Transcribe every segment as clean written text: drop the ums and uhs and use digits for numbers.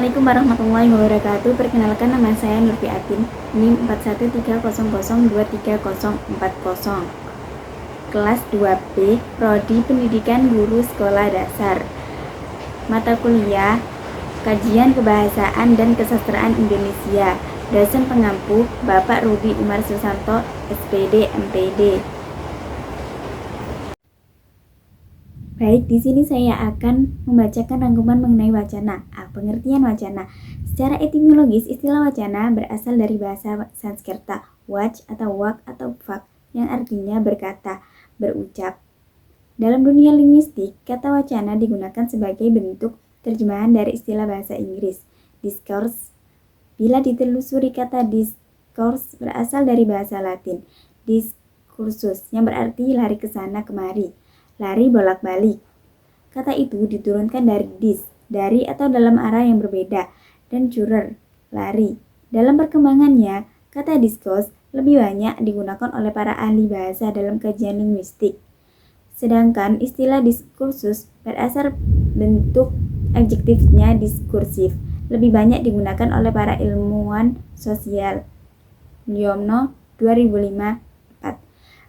Assalamualaikum warahmatullahi wabarakatuh. Perkenalkan, nama saya Nurfi Atin, NIM 4130023040, kelas 2B, Prodi Pendidikan Guru Sekolah Dasar. Mata kuliah Kajian Kebahasaan dan Kesastraan Indonesia. Dosen pengampu Bapak Rudi Umar Susanto, SPD, MPD. Baik, di sini saya akan membacakan rangkuman mengenai wacana. Pengertian wacana. Secara etimologis, istilah wacana berasal dari bahasa Sanskerta, wach atau wak atau vak, yang artinya berkata, berucap. Dalam dunia linguistik, kata wacana digunakan sebagai bentuk terjemahan dari istilah bahasa Inggris, discourse. Bila ditelusuri, kata discourse berasal dari bahasa Latin, discursus, yang berarti lari ke sana kemari, lari bolak-balik. Kata itu diturunkan dari dis, dari atau dalam arah yang berbeda, dan curer, lari. Dalam perkembangannya, kata discourse lebih banyak digunakan oleh para ahli bahasa dalam kajian linguistik. Sedangkan istilah diskursus berasal bentuk adjektifnya diskursif, lebih banyak digunakan oleh para ilmuwan sosial. Mulyono 2005.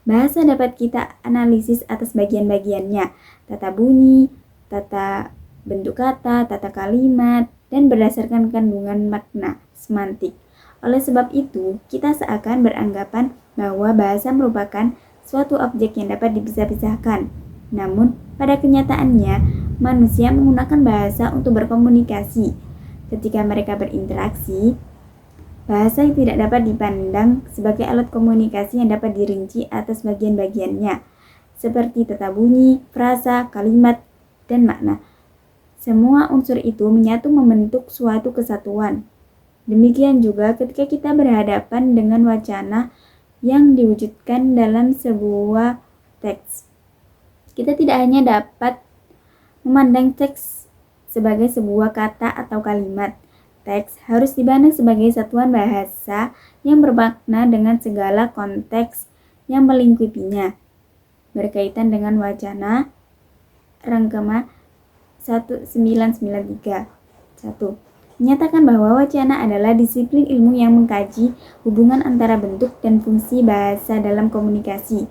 Bahasa dapat kita analisis atas bagian-bagiannya, tata bunyi, tata bentuk kata, tata kalimat, dan berdasarkan kandungan makna, semantik. Oleh sebab itu, kita seakan beranggapan bahwa bahasa merupakan suatu objek yang dapat dipisah-pisahkan. Namun, pada kenyataannya, manusia menggunakan bahasa untuk berkomunikasi. Ketika mereka berinteraksi, bahasa tidak dapat dipandang sebagai alat komunikasi yang dapat dirinci atas bagian-bagiannya, seperti tata bunyi, frasa, kalimat, dan makna. Semua unsur itu menyatu membentuk suatu kesatuan. Demikian juga ketika kita berhadapan dengan wacana yang diwujudkan dalam sebuah teks. Kita tidak hanya dapat memandang teks sebagai sebuah kata atau kalimat. Teks harus dipandang sebagai satuan bahasa yang bermakna dengan segala konteks yang melingkupinya. Berkaitan dengan wacana, Rangkema 1993. 1. Menyatakan bahwa wacana adalah disiplin ilmu yang mengkaji hubungan antara bentuk dan fungsi bahasa dalam komunikasi.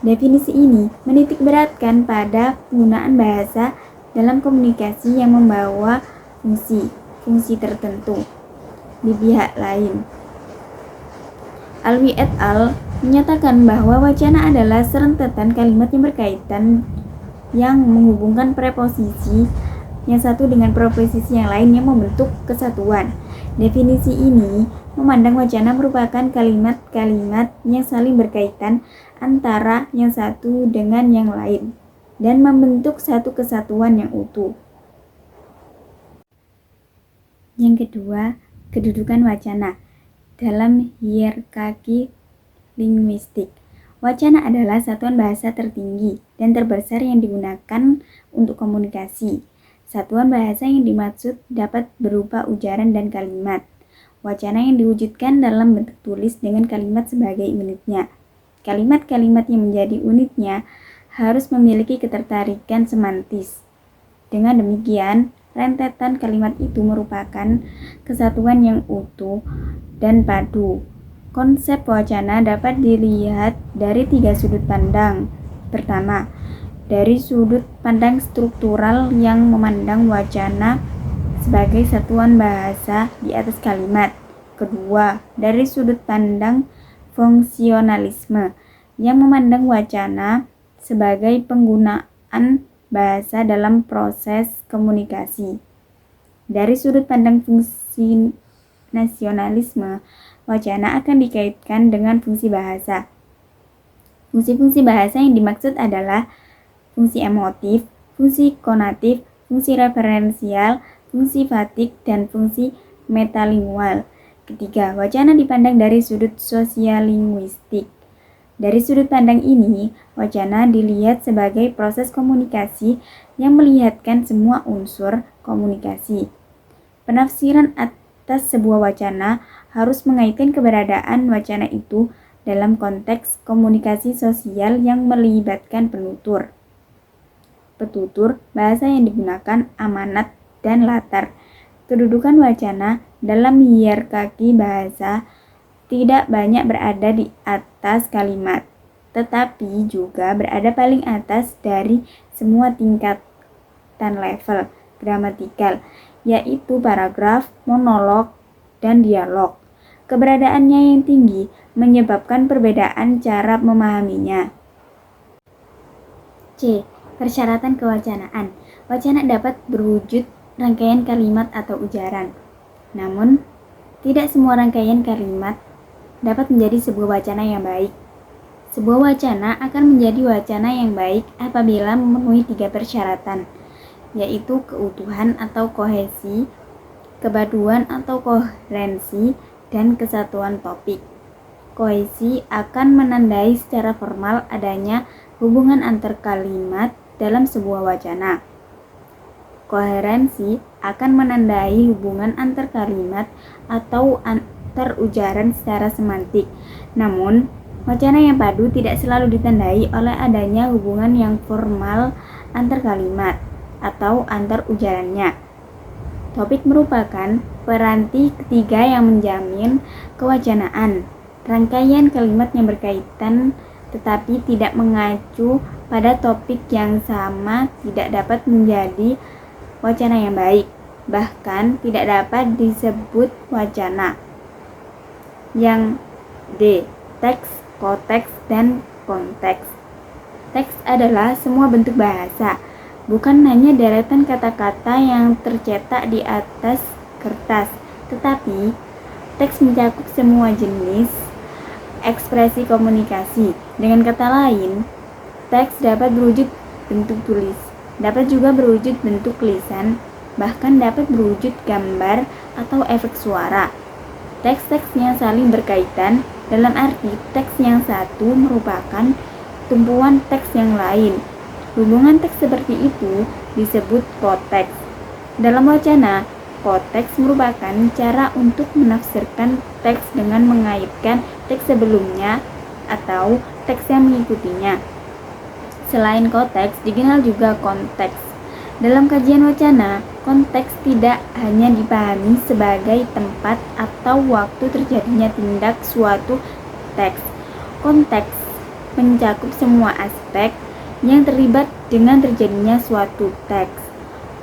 Definisi ini menitikberatkan pada penggunaan bahasa dalam komunikasi yang membawa fungsi tertentu di pihak lain. Alwi et al. Menyatakan bahwa wacana adalah serentetan kalimat yang berkaitan yang menghubungkan preposisi yang satu dengan preposisi yang lain yang membentuk kesatuan. Definisi ini memandang wacana merupakan kalimat-kalimat yang saling berkaitan antara yang satu dengan yang lain dan membentuk satu kesatuan yang utuh. Yang kedua, kedudukan wacana dalam hierarki linguistik. Wacana adalah satuan bahasa tertinggi dan terbesar yang digunakan untuk komunikasi. Satuan bahasa yang dimaksud dapat berupa ujaran dan kalimat. Wacana yang diwujudkan dalam bentuk tulis dengan kalimat sebagai unitnya. Kalimat-kalimat yang menjadi unitnya harus memiliki ketertarikan semantis. Dengan demikian, rentetan kalimat itu merupakan kesatuan yang utuh dan padu. Konsep wacana dapat dilihat dari 3 sudut pandang. Pertama, dari sudut pandang struktural yang memandang wacana sebagai satuan bahasa di atas kalimat. Kedua, dari sudut pandang fungsionalisme yang memandang wacana sebagai penggunaan bahasa dalam proses komunikasi. Dari sudut pandang fungsi nasionalisme, wacana akan dikaitkan dengan fungsi bahasa. Fungsi-fungsi bahasa yang dimaksud adalah fungsi emotif, fungsi konatif, fungsi referensial, fungsi fatik, dan fungsi metalingual. Ketiga, wacana dipandang dari sudut sosial-linguistik. Dari sudut pandang ini, wacana dilihat sebagai proses komunikasi yang melihatkan semua unsur komunikasi. Penafsiran atas sebuah wacana harus mengaitkan keberadaan wacana itu dalam konteks komunikasi sosial yang melibatkan petutur, bahasa yang digunakan, amanat, dan latar. Kedudukan wacana dalam hierarki bahasa tidak banyak berada di atas kalimat, tetapi juga berada paling atas dari semua tingkatan level gramatikal, yaitu paragraf, monolog, dan dialog. Keberadaannya yang tinggi menyebabkan perbedaan cara memahaminya. C. Persyaratan kewacanaan. Wacana dapat berwujud rangkaian kalimat atau ujaran. Namun, tidak semua rangkaian kalimat dapat menjadi sebuah wacana yang baik. Sebuah wacana akan menjadi wacana yang baik apabila memenuhi 3 persyaratan, yaitu keutuhan atau kohesi, kebaduan atau koherensi, dan kesatuan topik. Kohesi akan menandai secara formal adanya hubungan antar kalimat dalam sebuah wacana. Koherensi akan menandai hubungan antar kalimat atau antar ujaran secara semantik. Namun, wacana yang padu tidak selalu ditandai oleh adanya hubungan yang formal antar kalimat atau antar ujarannya. Topik merupakan peranti ketiga yang menjamin kewacanaan. Rangkaian kalimat yang berkaitan tetapi tidak mengacu pada topik yang sama tidak dapat menjadi wacana yang baik, bahkan tidak dapat disebut wacana. Yang D. Teks, koteks, dan konteks. Teks adalah semua bentuk bahasa, bukan hanya deretan kata-kata yang tercetak di atas kertas, tetapi teks mencakup semua jenis ekspresi komunikasi. Dengan kata lain, teks dapat berwujud bentuk tulis, dapat juga berwujud bentuk lisan, bahkan dapat berwujud gambar atau efek suara. Teks-teks yang saling berkaitan dalam arti teks yang satu merupakan tumpuan teks yang lain. Hubungan teks seperti itu disebut konteks. Dalam wacana, konteks merupakan cara untuk menafsirkan teks dengan mengaitkan teks sebelumnya atau teks yang mengikutinya. Selain konteks, dikenal juga konteks. Dalam kajian wacana, konteks tidak hanya dipahami sebagai tempat atau waktu terjadinya tindak suatu teks. Konteks mencakup semua aspek yang terlibat dengan terjadinya suatu teks.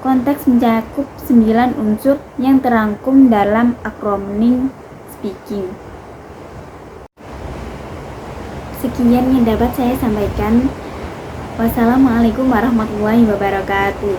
Konteks mencakup 9 unsur yang terangkum dalam akronim speaking. Sekian yang dapat saya sampaikan. Wassalamualaikum warahmatullahi wabarakatuh.